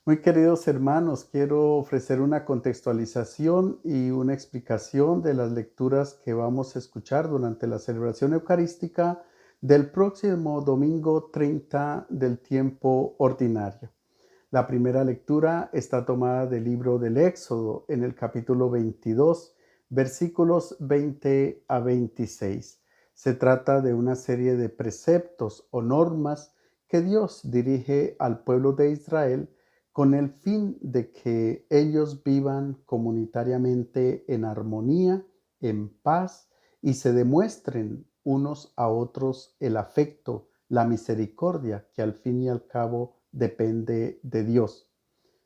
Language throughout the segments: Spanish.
Muy queridos hermanos, quiero ofrecer una contextualización y una explicación de las lecturas que vamos a escuchar durante la celebración eucarística del próximo domingo 30 del tiempo ordinario. La primera lectura está tomada del libro del Éxodo en el capítulo 22, versículos 20 a 26. Se trata de una serie de preceptos o normas que Dios dirige al pueblo de Israel con el fin de que ellos vivan comunitariamente en armonía, en paz y se demuestren unos a otros el afecto, la misericordia que al fin y al cabo depende de Dios.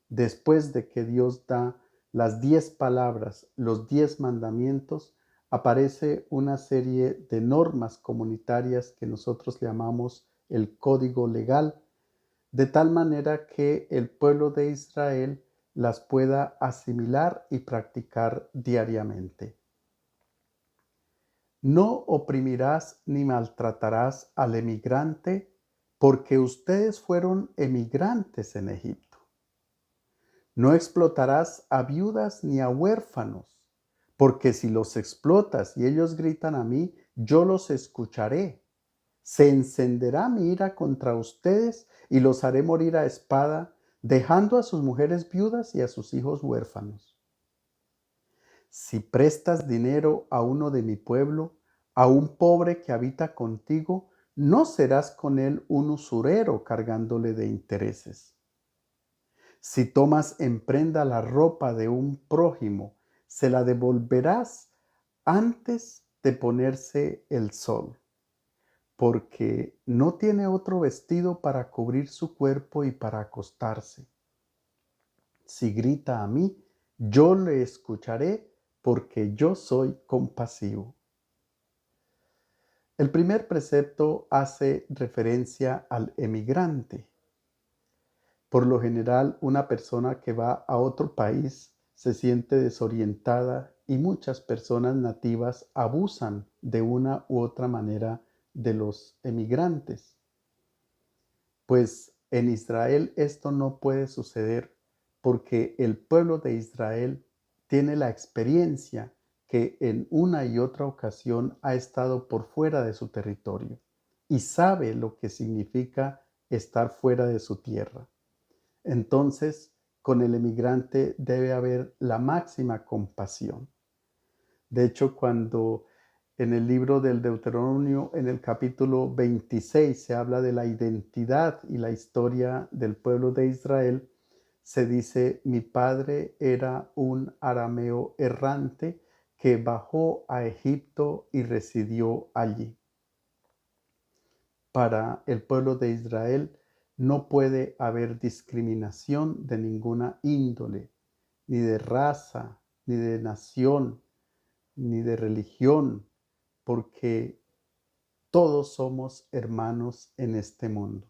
Después de que Dios da las 10 palabras, los 10 mandamientos, aparece una serie de normas comunitarias que nosotros llamamos el código legal, de tal manera que el pueblo de Israel las pueda asimilar y practicar diariamente. No oprimirás ni maltratarás al emigrante, porque ustedes fueron emigrantes en Egipto. No explotarás a viudas ni a huérfanos, porque si los explotas y ellos gritan a mí, yo los escucharé. Se encenderá mi ira contra ustedes y los haré morir a espada, dejando a sus mujeres viudas y a sus hijos huérfanos. Si prestas dinero a uno de mi pueblo, a un pobre que habita contigo, no serás con él un usurero cargándole de intereses. Si tomas en prenda la ropa de un prójimo, se la devolverás antes de ponerse el sol, porque no tiene otro vestido para cubrir su cuerpo y para acostarse. Si grita a mí, yo le escucharé, porque yo soy compasivo. El primer precepto hace referencia al emigrante. Por lo general, una persona que va a otro país se siente desorientada y muchas personas nativas abusan de una u otra manera de los emigrantes. Pues en Israel esto no puede suceder porque el pueblo de Israel tiene la experiencia que en una y otra ocasión ha estado por fuera de su territorio y sabe lo que significa estar fuera de su tierra. Entonces, con el emigrante debe haber la máxima compasión. De hecho, cuando en el libro del Deuteronomio, en el capítulo 26, se habla de la identidad y la historia del pueblo de Israel, se dice, mi padre era un arameo errante que bajó a Egipto y residió allí. Para el pueblo de Israel no puede haber discriminación de ninguna índole, ni de raza, ni de nación, ni de religión, porque todos somos hermanos en este mundo.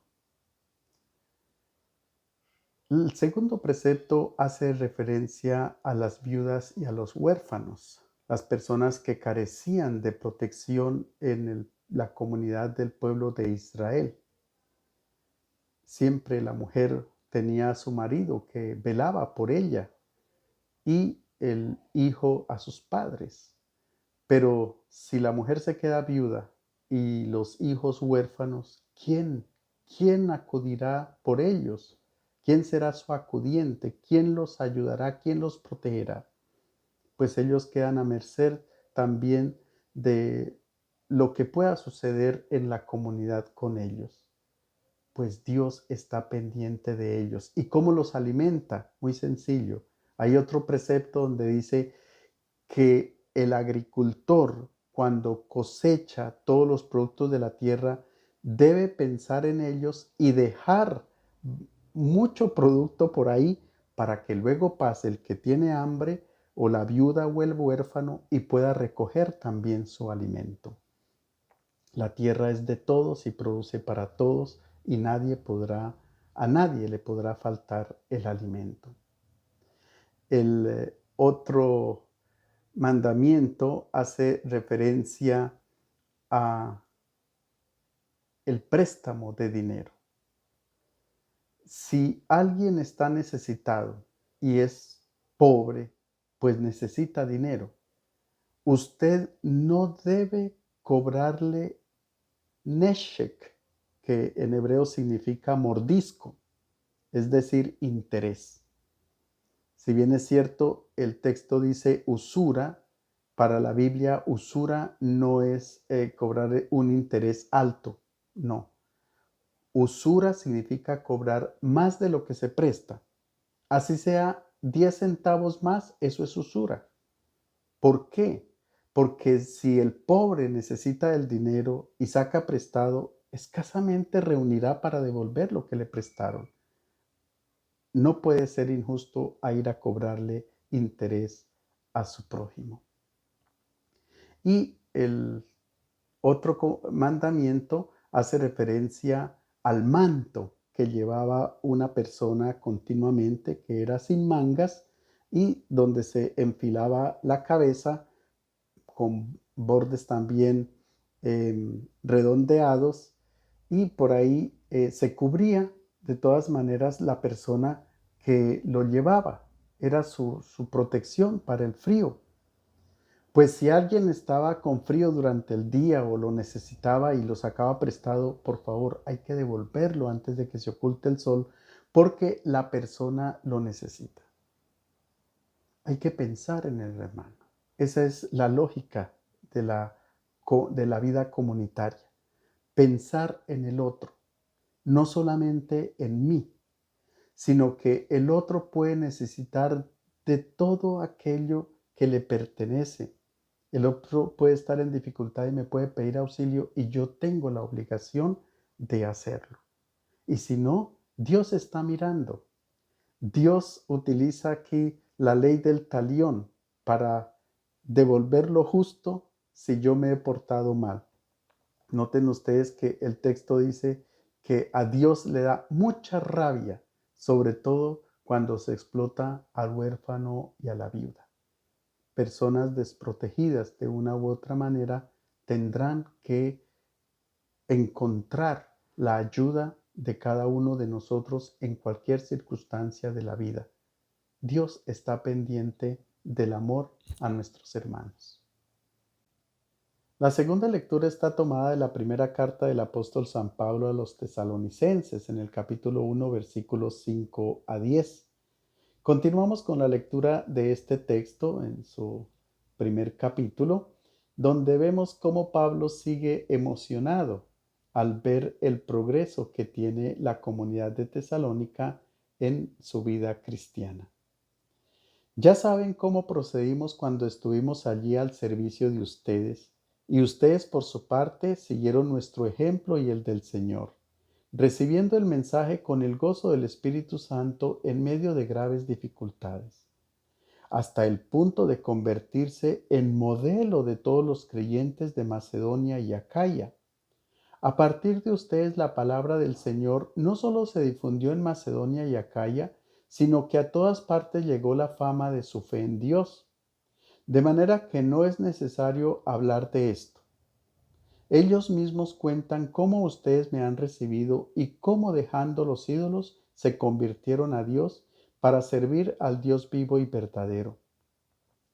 El segundo precepto hace referencia a las viudas y a los huérfanos, las personas que carecían de protección en la comunidad del pueblo de Israel. Siempre la mujer tenía a su marido que velaba por ella y el hijo a sus padres. Pero si la mujer se queda viuda y los hijos huérfanos, ¿quién? ¿Quién acudirá por ellos? ¿Quién será su acudiente? ¿Quién los ayudará? ¿Quién los protegerá? Pues ellos quedan a merced también de lo que pueda suceder en la comunidad con ellos. Pues Dios está pendiente de ellos. ¿Y cómo los alimenta? Muy sencillo. Hay otro precepto donde dice que el agricultor, cuando cosecha todos los productos de la tierra, debe pensar en ellos y dejar mucho producto por ahí para que luego pase el que tiene hambre o la viuda o el huérfano y pueda recoger también su alimento. La tierra es de todos y produce para todos y a nadie le podrá faltar el alimento. El otro mandamiento hace referencia a el préstamo de dinero. Si alguien está necesitado y es pobre, pues necesita dinero, usted no debe cobrarle neshek, que en hebreo significa mordisco, es decir, interés. Si bien es cierto, el texto dice usura, para la Biblia usura no es cobrar un interés alto, no. Usura significa cobrar más de lo que se presta. Así sea 10 centavos más, eso es usura. ¿Por qué? Porque si el pobre necesita el dinero y saca prestado, escasamente reunirá para devolver lo que le prestaron. No puede ser injusto a ir a cobrarle interés a su prójimo. Y el otro mandamiento hace referencia al manto que llevaba una persona continuamente, que era sin mangas y donde se enfilaba la cabeza con bordes también redondeados, y por ahí se cubría de todas maneras la persona que lo llevaba. Era su protección para el frío. Pues si alguien estaba con frío durante el día o lo necesitaba y lo sacaba prestado, por favor, hay que devolverlo antes de que se oculte el sol, porque la persona lo necesita. Hay que pensar en el hermano. Esa es la lógica de la vida comunitaria. Pensar en el otro, no solamente en mí, sino que el otro puede necesitar de todo aquello que le pertenece. El otro puede estar en dificultad y me puede pedir auxilio y yo tengo la obligación de hacerlo. Y si no, Dios está mirando. Dios utiliza aquí la ley del talión para devolver lo justo si yo me he portado mal. Noten ustedes que el texto dice que a Dios le da mucha rabia, sobre todo cuando se explota al huérfano y a la viuda. Personas desprotegidas de una u otra manera tendrán que encontrar la ayuda de cada uno de nosotros en cualquier circunstancia de la vida. Dios está pendiente del amor a nuestros hermanos. La segunda lectura está tomada de la primera carta del apóstol San Pablo a los tesalonicenses en el capítulo 1, versículos 5 a 10. Continuamos con la lectura de este texto en su primer capítulo, donde vemos cómo Pablo sigue emocionado al ver el progreso que tiene la comunidad de Tesalónica en su vida cristiana. Ya saben cómo procedimos cuando estuvimos allí al servicio de ustedes, y ustedes por su parte siguieron nuestro ejemplo y el del Señor, recibiendo el mensaje con el gozo del Espíritu Santo en medio de graves dificultades, hasta el punto de convertirse en modelo de todos los creyentes de Macedonia y Acaya. A partir de ustedes la palabra del Señor no solo se difundió en Macedonia y Acaya, sino que a todas partes llegó la fama de su fe en Dios. De manera que no es necesario hablar de esto. Ellos mismos cuentan cómo ustedes me han recibido y cómo dejando los ídolos se convirtieron a Dios para servir al Dios vivo y verdadero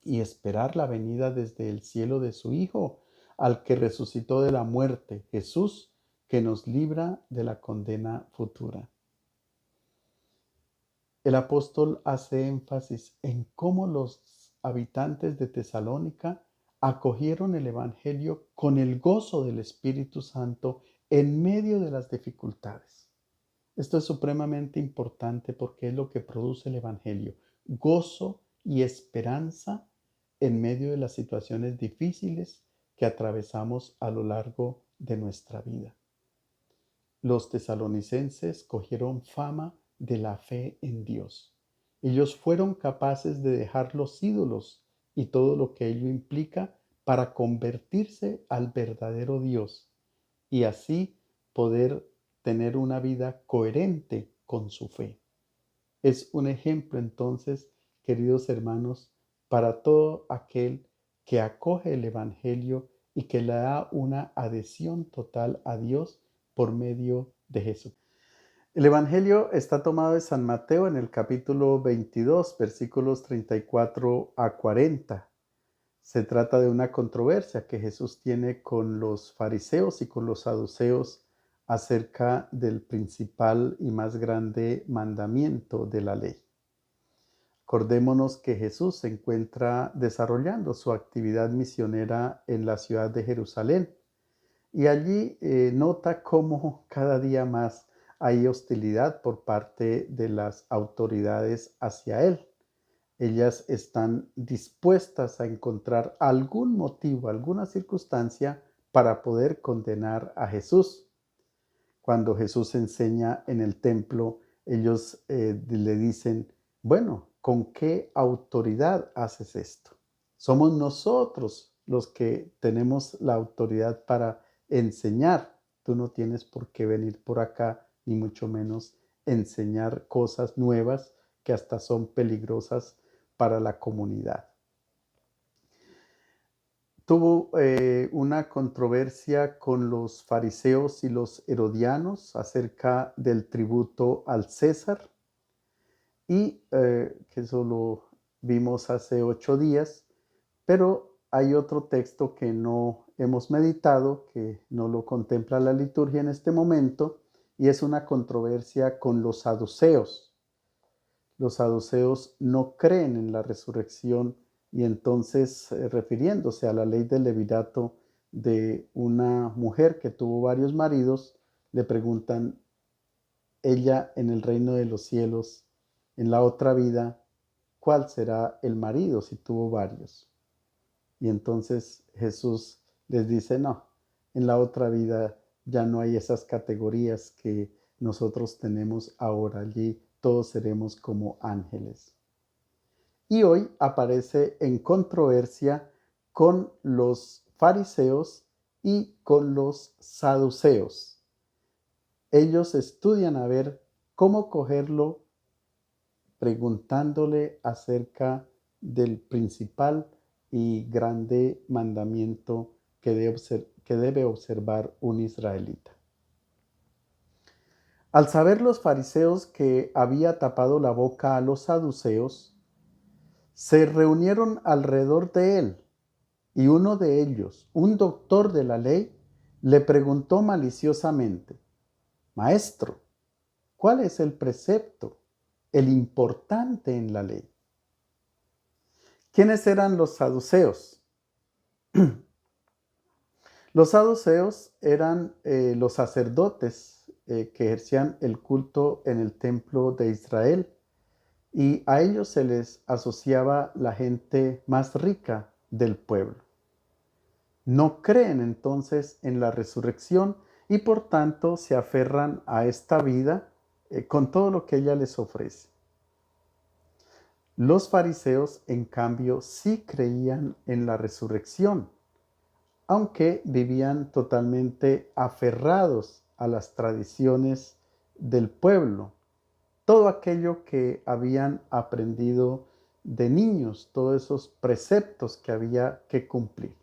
y esperar la venida desde el cielo de su Hijo, al que resucitó de la muerte, Jesús, que nos libra de la condena futura. El apóstol hace énfasis en cómo los habitantes de Tesalónica acogieron el Evangelio con el gozo del Espíritu Santo en medio de las dificultades. Esto es supremamente importante porque es lo que produce el Evangelio: gozo y esperanza en medio de las situaciones difíciles que atravesamos a lo largo de nuestra vida. Los tesalonicenses cogieron fama de la fe en Dios. Ellos fueron capaces de dejar los ídolos y todo lo que ello implica para convertirse al verdadero Dios y así poder tener una vida coherente con su fe. Es un ejemplo entonces, queridos hermanos, para todo aquel que acoge el Evangelio y que le da una adhesión total a Dios por medio de Jesús. El Evangelio está tomado de San Mateo en el capítulo 22, versículos 34 a 40. Se trata de una controversia que Jesús tiene con los fariseos y con los saduceos acerca del principal y más grande mandamiento de la ley. Acordémonos que Jesús se encuentra desarrollando su actividad misionera en la ciudad de Jerusalén y allí nota cómo cada día más hay hostilidad por parte de las autoridades hacia él. Ellas están dispuestas a encontrar algún motivo, alguna circunstancia para poder condenar a Jesús. Cuando Jesús enseña en el templo, ellos le dicen, bueno, ¿con qué autoridad haces esto? Somos nosotros los que tenemos la autoridad para enseñar. Tú no tienes por qué venir por acá, ni mucho menos enseñar cosas nuevas que hasta son peligrosas para la comunidad. Tuvo una controversia con los fariseos y los herodianos acerca del tributo al César y que eso lo vimos hace 8 días, pero hay otro texto que no hemos meditado, que no lo contempla la liturgia en este momento, y es una controversia con los saduceos. Los saduceos no creen en la resurrección y entonces, refiriéndose a la ley del levirato de una mujer que tuvo varios maridos, le preguntan, ella en el reino de los cielos, en la otra vida, ¿cuál será el marido si tuvo varios? Y entonces Jesús les dice, no, en la otra vida ya no hay esas categorías que nosotros tenemos ahora. Allí todos seremos como ángeles. Y hoy aparece en controversia con los fariseos y con los saduceos. Ellos estudian a ver cómo cogerlo preguntándole acerca del principal y grande mandamiento que debe observar un israelita. Al saber los fariseos que había tapado la boca a los saduceos, se reunieron alrededor de él y uno de ellos, un doctor de la ley, le preguntó maliciosamente, Maestro, ¿cuál es el precepto, el importante en la ley? ¿Quiénes eran los saduceos? Los saduceos eran los sacerdotes que ejercían el culto en el templo de Israel y a ellos se les asociaba la gente más rica del pueblo. No creen entonces en la resurrección y por tanto se aferran a esta vida con todo lo que ella les ofrece. Los fariseos, en cambio, sí creían en la resurrección, aunque vivían totalmente aferrados a las tradiciones del pueblo, todo aquello que habían aprendido de niños, todos esos preceptos que había que cumplir.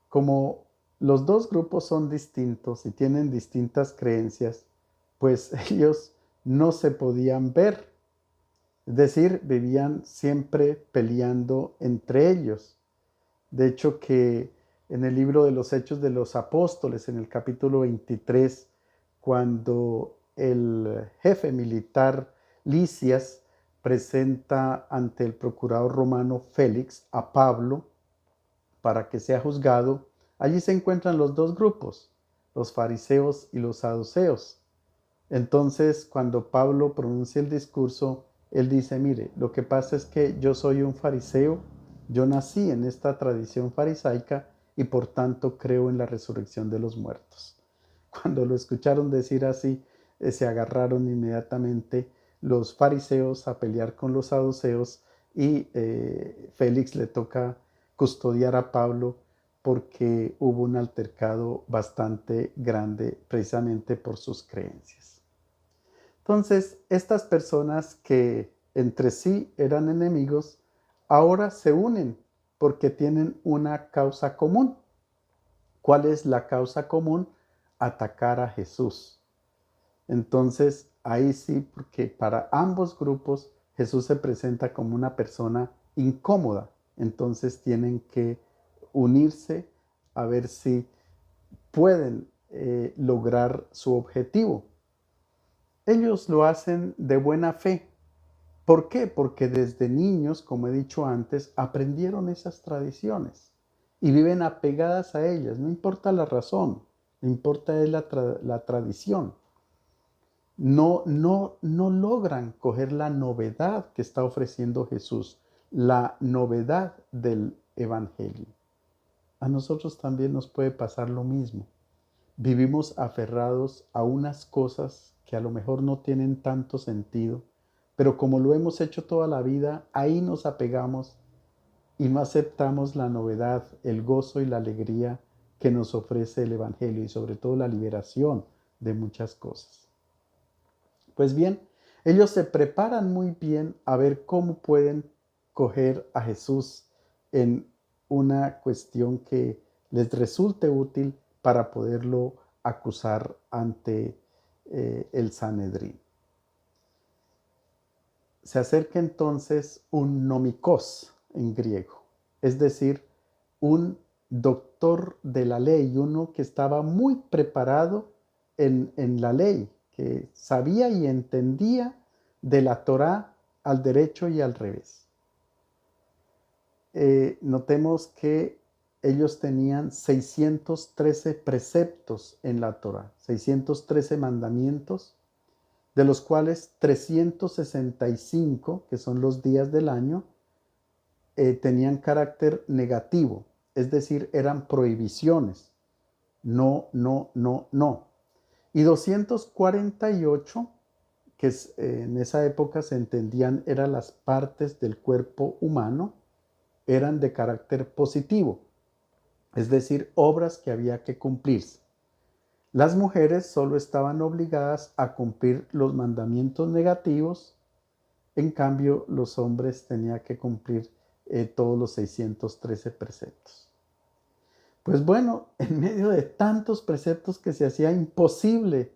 Como los dos grupos son distintos y tienen distintas creencias, pues ellos no se podían ver. Es decir, vivían siempre peleando entre ellos. De hecho, que en el libro de los Hechos de los Apóstoles, en el capítulo 23, cuando el jefe militar Lisias presenta ante el procurador romano Félix a Pablo para que sea juzgado, allí se encuentran los dos grupos, los fariseos y los saduceos. Entonces, cuando Pablo pronuncia el discurso, él dice, mire, lo que pasa es que yo soy un fariseo, yo nací en esta tradición farisaica y por tanto creo en la resurrección de los muertos. Cuando lo escucharon decir así, se agarraron inmediatamente los fariseos a pelear con los saduceos y Félix le toca custodiar a Pablo porque hubo un altercado bastante grande precisamente por sus creencias. Entonces, estas personas que entre sí eran enemigos, ahora se unen porque tienen una causa común. ¿Cuál es la causa común? Atacar a Jesús. Entonces, ahí sí, porque para ambos grupos Jesús se presenta como una persona incómoda. Entonces tienen que unirse a ver si pueden lograr su objetivo. Ellos lo hacen de buena fe. ¿Por qué? Porque desde niños, como he dicho antes, aprendieron esas tradiciones y viven apegadas a ellas. No importa la razón, lo que importa es la tradición. No logran coger la novedad que está ofreciendo Jesús, la novedad del Evangelio. A nosotros también nos puede pasar lo mismo. Vivimos aferrados a unas cosas que a lo mejor no tienen tanto sentido, pero como lo hemos hecho toda la vida, ahí nos apegamos y no aceptamos la novedad, el gozo y la alegría que nos ofrece el Evangelio y sobre todo la liberación de muchas cosas. Pues bien, ellos se preparan muy bien a ver cómo pueden coger a Jesús en una cuestión que les resulte útil para poderlo acusar ante el Sanedrín. Se acerca entonces un nomikos en griego, es decir, un doctor de la ley, uno que estaba muy preparado en la ley, que sabía y entendía de la Torá al derecho y al revés. Notemos que ellos tenían 613 preceptos en la Torá, 613 mandamientos, de los cuales 365, que son los días del año, tenían carácter negativo, es decir, eran prohibiciones. No, no, no, no. Y 248, que en esa época se entendían eran las partes del cuerpo humano, eran de carácter positivo, es decir, obras que había que cumplirse. Las mujeres solo estaban obligadas a cumplir los mandamientos negativos, en cambio los hombres tenían que cumplir todos los 613 preceptos. Pues bueno, en medio de tantos preceptos que se hacía imposible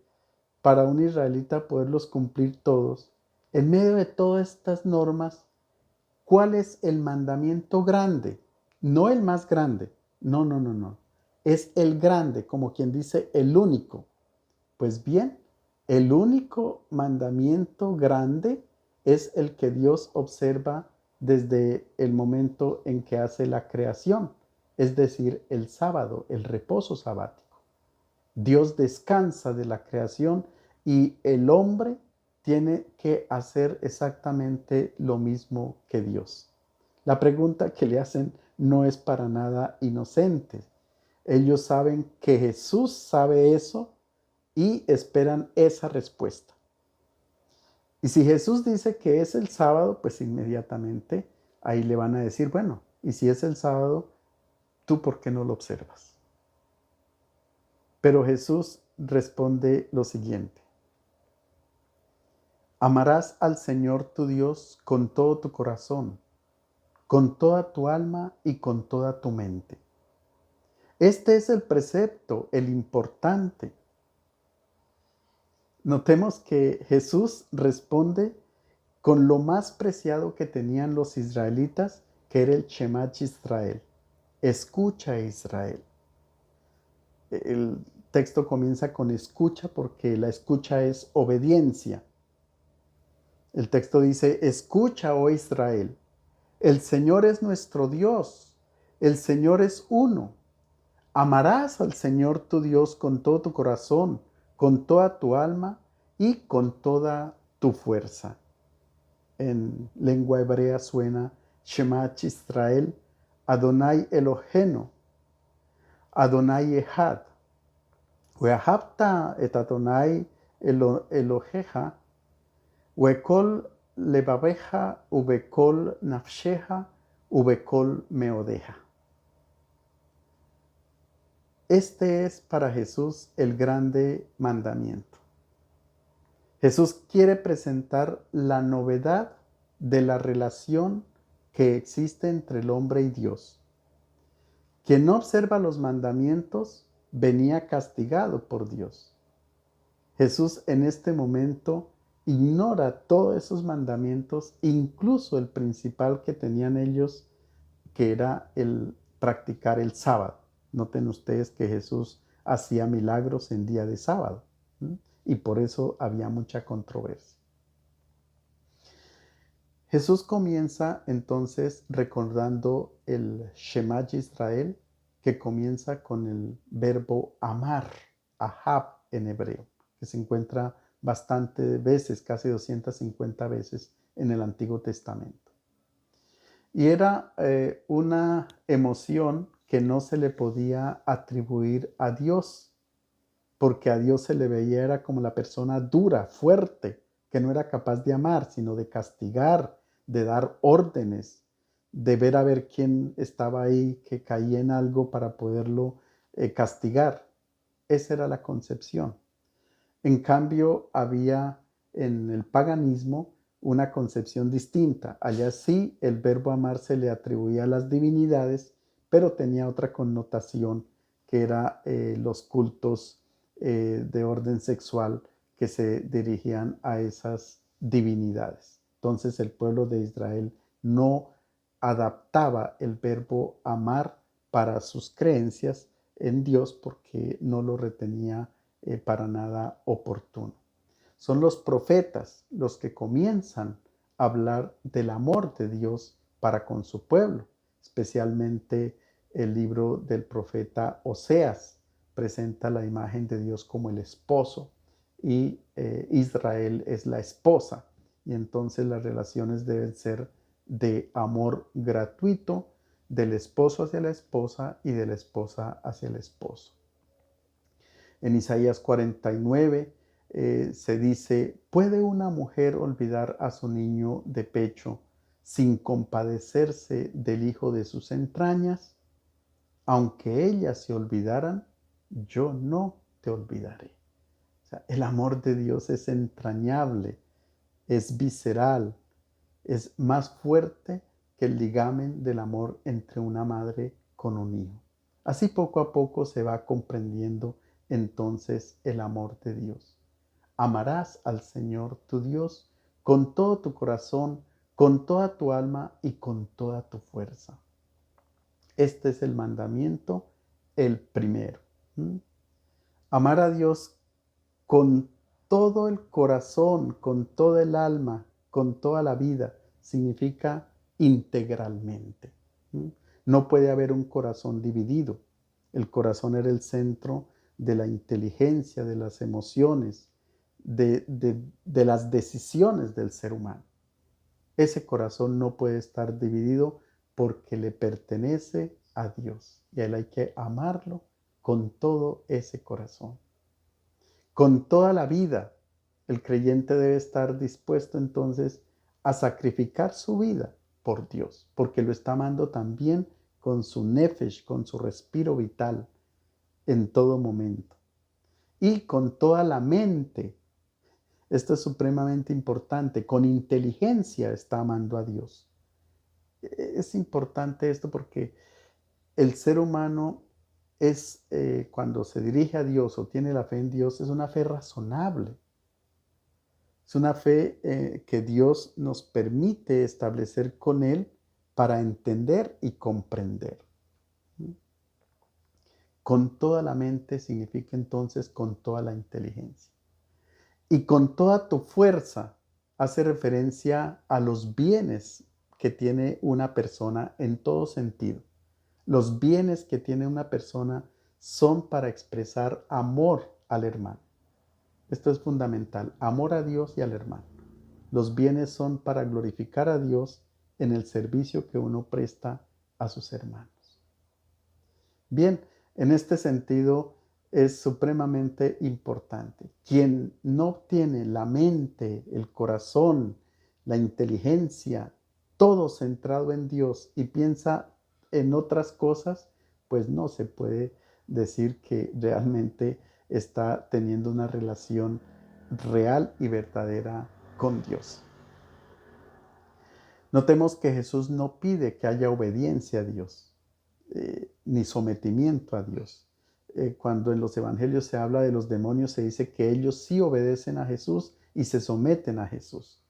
para un israelita poderlos cumplir todos, en medio de todas estas normas, ¿cuál es el mandamiento grande? No el más grande, no. Es el grande, como quien dice el único. Pues bien, el único mandamiento grande es el que Dios observa desde el momento en que hace la creación, es decir, el sábado, el reposo sabático. Dios descansa de la creación y el hombre tiene que hacer exactamente lo mismo que Dios. La pregunta que le hacen no es para nada inocente. Ellos saben que Jesús sabe eso y esperan esa respuesta. Y si Jesús dice que es el sábado, pues inmediatamente ahí le van a decir, bueno, y si es el sábado, ¿tú por qué no lo observas? Pero Jesús responde lo siguiente: amarás al Señor tu Dios con todo tu corazón, con toda tu alma y con toda tu mente. Este es el precepto, el importante. Notemos que Jesús responde con lo más preciado que tenían los israelitas, que era el Shema Israel. Escucha, Israel. El texto comienza con escucha porque la escucha es obediencia. El texto dice, escucha, oh Israel, el Señor es nuestro Dios, el Señor es uno. Amarás al Señor tu Dios con todo tu corazón, con toda tu alma y con toda tu fuerza. En lengua hebrea suena Shema Israel, Adonai Elohenu, Adonai Echad. Ve'ahavta et Adonai Elohecha, ve'kol levaveja, uve'kol nafsheja, uve'kol meodeja. Este es para Jesús el grande mandamiento. Jesús quiere presentar la novedad de la relación que existe entre el hombre y Dios. Quien no observa los mandamientos venía castigado por Dios. Jesús en este momento ignora todos esos mandamientos, incluso el principal que tenían ellos, que era el practicar el sábado. Noten ustedes que Jesús hacía milagros en día de sábado, ¿sí? Y por eso había mucha controversia. Jesús comienza entonces recordando el Shema Israel, que comienza con el verbo amar, ahab en hebreo, que se encuentra bastantes veces, casi 250 veces en el Antiguo Testamento. Y era una emoción que no se le podía atribuir a Dios, porque a Dios se le veía era como la persona dura, fuerte, que no era capaz de amar, sino de castigar, de dar órdenes, de ver a ver quién estaba ahí que caía en algo para poderlo castigar. Esa era la concepción. En cambio, había en el paganismo una concepción distinta. Allá sí el verbo amar se le atribuía a las divinidades, pero tenía otra connotación que era los cultos de orden sexual que se dirigían a esas divinidades. Entonces el pueblo de Israel no adaptaba el verbo amar para sus creencias en Dios porque no lo retenía para nada oportuno. Son los profetas los que comienzan a hablar del amor de Dios para con su pueblo, especialmente el libro del profeta Oseas presenta la imagen de Dios como el esposo y Israel es la esposa, y entonces las relaciones deben ser de amor gratuito del esposo hacia la esposa y de la esposa hacia el esposo. En Isaías 49 se dice, ¿puede una mujer olvidar a su niño de pecho sin compadecerse del hijo de sus entrañas? Aunque ellas se olvidaran, yo no te olvidaré. O sea, el amor de Dios es entrañable, es visceral, es más fuerte que el ligamen del amor entre una madre con un hijo. Así poco a poco se va comprendiendo entonces el amor de Dios. Amarás al Señor tu Dios con todo tu corazón, con toda tu alma y con toda tu fuerza. Este es el mandamiento, el primero. Amar a Dios con todo el corazón, con toda el alma, con toda la vida, significa integralmente. No puede haber un corazón dividido. El corazón era el centro de la inteligencia, de las emociones, de las decisiones del ser humano. Ese corazón no puede estar dividido porque le pertenece a Dios y a él hay que amarlo con todo ese corazón. Con toda la vida, el creyente debe estar dispuesto entonces a sacrificar su vida por Dios, porque lo está amando también con su nefesh, con su respiro vital en todo momento. Y con toda la mente, esto es supremamente importante, con inteligencia está amando a Dios. Es importante esto porque el ser humano es, cuando se dirige a Dios o tiene la fe en Dios, es una fe razonable. Es una fe que Dios nos permite establecer con Él para entender y comprender. Con toda la mente significa entonces con toda la inteligencia. Y con toda tu fuerza hace referencia a los bienes que tiene una persona en todo sentido. Los bienes que tiene una persona son para expresar amor al hermano. Esto es fundamental, amor a Dios y al hermano. Los bienes son para glorificar a Dios en el servicio que uno presta a sus hermanos. Bien, en este sentido es supremamente importante. Quien no tiene la mente, el corazón, la inteligencia, todo centrado en Dios y piensa en otras cosas, pues no se puede decir que realmente está teniendo una relación real y verdadera con Dios. Notemos que Jesús no pide que haya obediencia a Dios, ni sometimiento a Dios. cuando en los evangelios se habla de los demonios, se dice que ellos sí obedecen a Jesús y se someten a Jesús.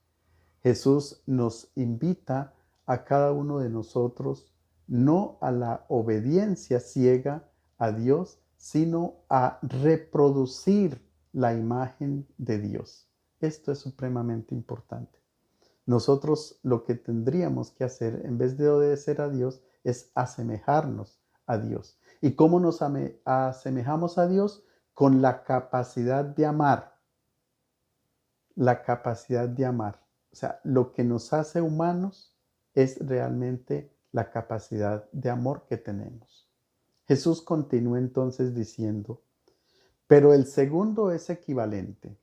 Jesús nos invita a cada uno de nosotros no a la obediencia ciega a Dios, sino a reproducir la imagen de Dios. Esto es supremamente importante. Nosotros lo que tendríamos que hacer en vez de obedecer a Dios es asemejarnos a Dios. ¿Y cómo nos asemejamos a Dios? Con la capacidad de amar. La capacidad de amar. O sea, lo que nos hace humanos es realmente la capacidad de amor que tenemos. Jesús continúa entonces diciendo, pero el segundo es equivalente.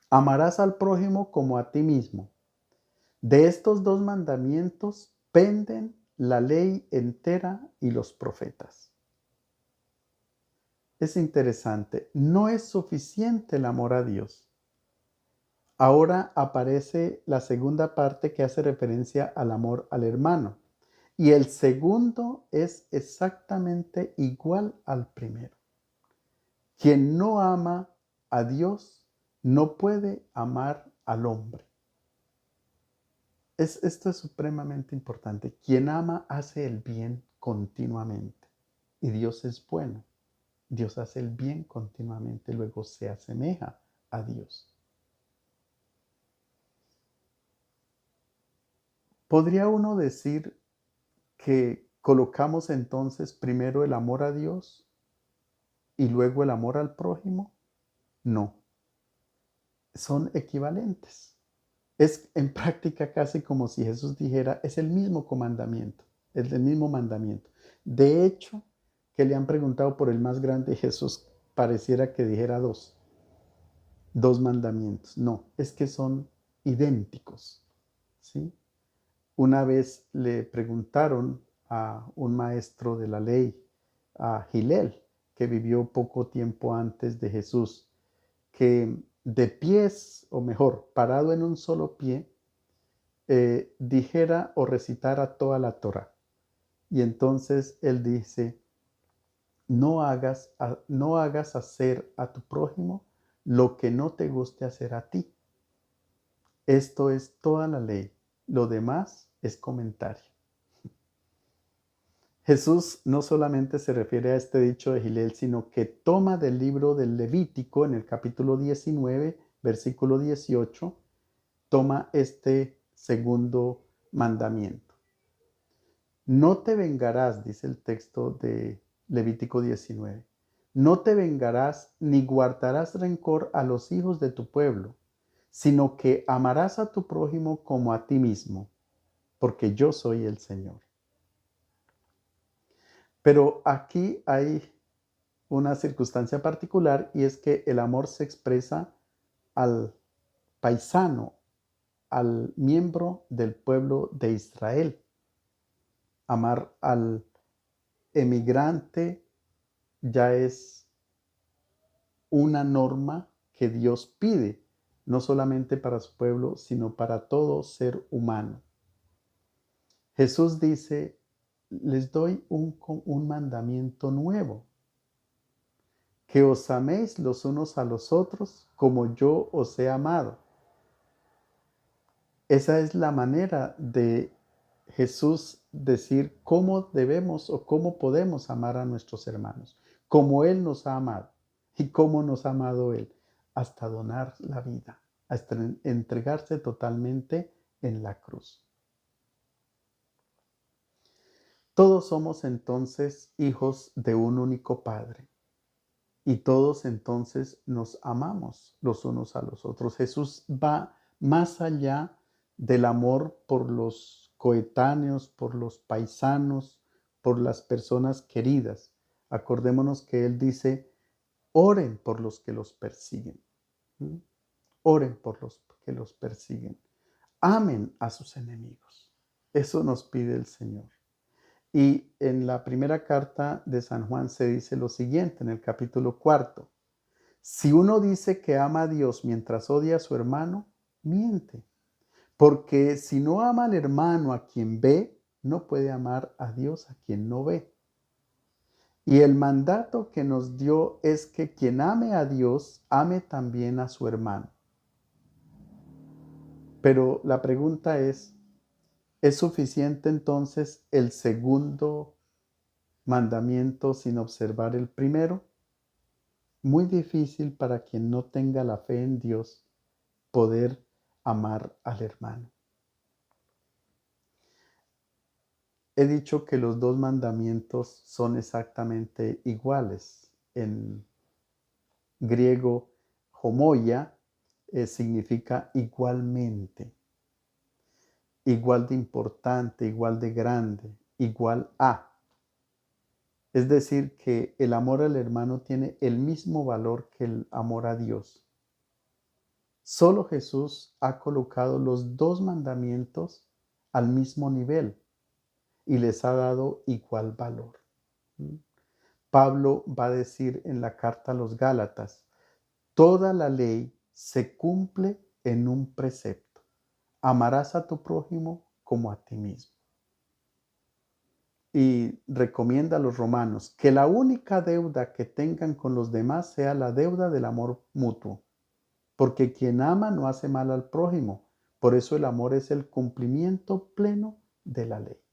Amarás al prójimo como a ti mismo. De estos dos mandamientos penden la ley entera y los profetas. Es interesante, no es suficiente el amor a Dios. Ahora aparece la segunda parte que hace referencia al amor al hermano. Y el segundo es exactamente igual al primero. Quien no ama a Dios no puede amar al hombre. Esto es supremamente importante. Quien ama hace el bien continuamente. Y Dios es bueno. Dios hace el bien continuamente, luego se asemeja a Dios. ¿Podría uno decir que colocamos entonces primero el amor a Dios y luego el amor al prójimo? No, son equivalentes. Es en práctica casi como si Jesús dijera, es el mismo comandamiento, es el mismo mandamiento. De hecho, que le han preguntado por el más grande, Jesús pareciera que dijera dos mandamientos. No, es que son idénticos, ¿sí? Una vez le preguntaron a un maestro de la ley, a Gilel, que vivió poco tiempo antes de Jesús, que de pies, o mejor, parado en un solo pie, dijera o recitara toda la Torá. Y entonces él dice, no hagas hacer a tu prójimo lo que no te guste hacer a ti. Esto es toda la ley. Lo demás es comentario. Jesús no solamente se refiere a este dicho de Gilel, sino que toma del libro del Levítico en el capítulo 19, versículo 18, toma este segundo mandamiento. No te vengarás, dice el texto de Levítico 19. No te vengarás ni guardarás rencor a los hijos de tu pueblo, sino que amarás a tu prójimo como a ti mismo, porque yo soy el Señor. Pero aquí hay una circunstancia particular y es que el amor se expresa al paisano, al miembro del pueblo de Israel. Amar al emigrante ya es una norma que Dios pide, no solamente para su pueblo, sino para todo ser humano. Jesús dice, les doy un mandamiento nuevo, que os améis los unos a los otros como yo os he amado. Esa es la manera de Jesús decir cómo debemos o cómo podemos amar a nuestros hermanos, como Él nos ha amado. ¿Y cómo nos ha amado Él? Hasta donar la vida, hasta entregarse totalmente en la cruz. Todos somos entonces hijos de un único Padre y todos entonces nos amamos los unos a los otros. Jesús va más allá del amor por los coetáneos, por los paisanos, por las personas queridas. Acordémonos que Él dice, oren por los que los persiguen. ¿Mm? Oren por los que los persiguen. Amen a sus enemigos. Eso nos pide el Señor. Y en la primera carta de San Juan se dice lo siguiente, en el capítulo 4. Si uno dice que ama a Dios mientras odia a su hermano, miente. Porque si no ama al hermano a quien ve, no puede amar a Dios a quien no ve. Y el mandato que nos dio es que quien ame a Dios, ame también a su hermano. Pero la pregunta ¿es suficiente entonces el segundo mandamiento sin observar el primero? Muy difícil para quien no tenga la fe en Dios poder amar al hermano. He dicho que los dos mandamientos son exactamente iguales. En griego, homoia significa igualmente, igual de importante, igual de grande, igual a. Es decir, que el amor al hermano tiene el mismo valor que el amor a Dios. Solo Jesús ha colocado los dos mandamientos al mismo nivel y les ha dado igual valor. Pablo va a decir en la carta a los Gálatas, toda la ley se cumple en un precepto. Amarás a tu prójimo como a ti mismo. Y recomienda a los romanos que la única deuda que tengan con los demás sea la deuda del amor mutuo, porque quien ama no hace mal al prójimo. Por eso el amor es el cumplimiento pleno de la ley.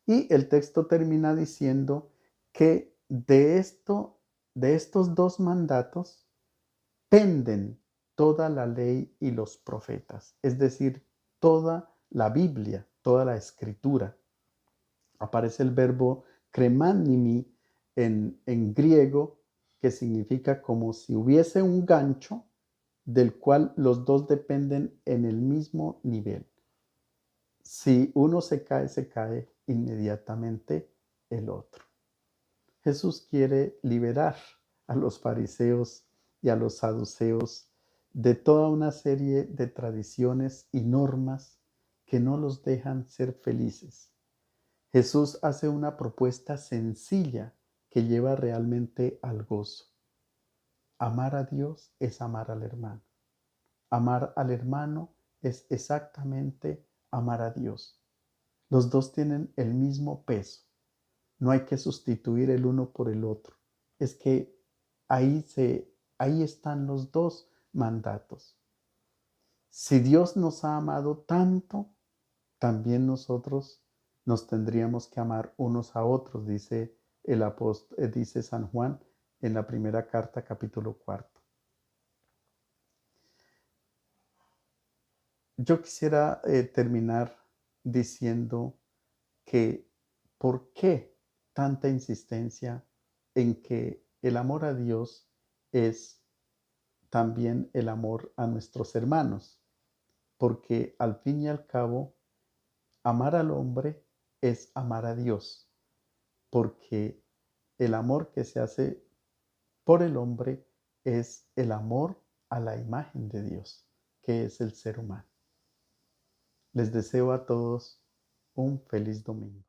Y el texto termina diciendo que de estos dos mandatos penden toda la ley y los profetas, es decir, toda la Biblia, toda la escritura. Aparece el verbo kremánimi en griego, que significa como si hubiese un gancho del cual los dos dependen en el mismo nivel. Si uno se cae inmediatamente el otro. Jesús quiere liberar a los fariseos y a los saduceos de toda una serie de tradiciones y normas que no los dejan ser felices. Jesús hace una propuesta sencilla que lleva realmente al gozo. Amar a Dios es amar al hermano. Amar al hermano es exactamente amar a Dios. Los dos tienen el mismo peso. No hay que sustituir el uno por el otro. Es que ahí están los dos mandatos. Si Dios nos ha amado tanto, también nosotros nos tendríamos que amar unos a otros, dice dice San Juan en la primera carta, capítulo 4. Yo quisiera terminar diciendo que ¿por qué tanta insistencia en que el amor a Dios es también el amor a nuestros hermanos? Porque al fin y al cabo, amar al hombre es amar a Dios, porque el amor que se hace por el hombre es el amor a la imagen de Dios, que es el ser humano. Les deseo a todos un feliz domingo.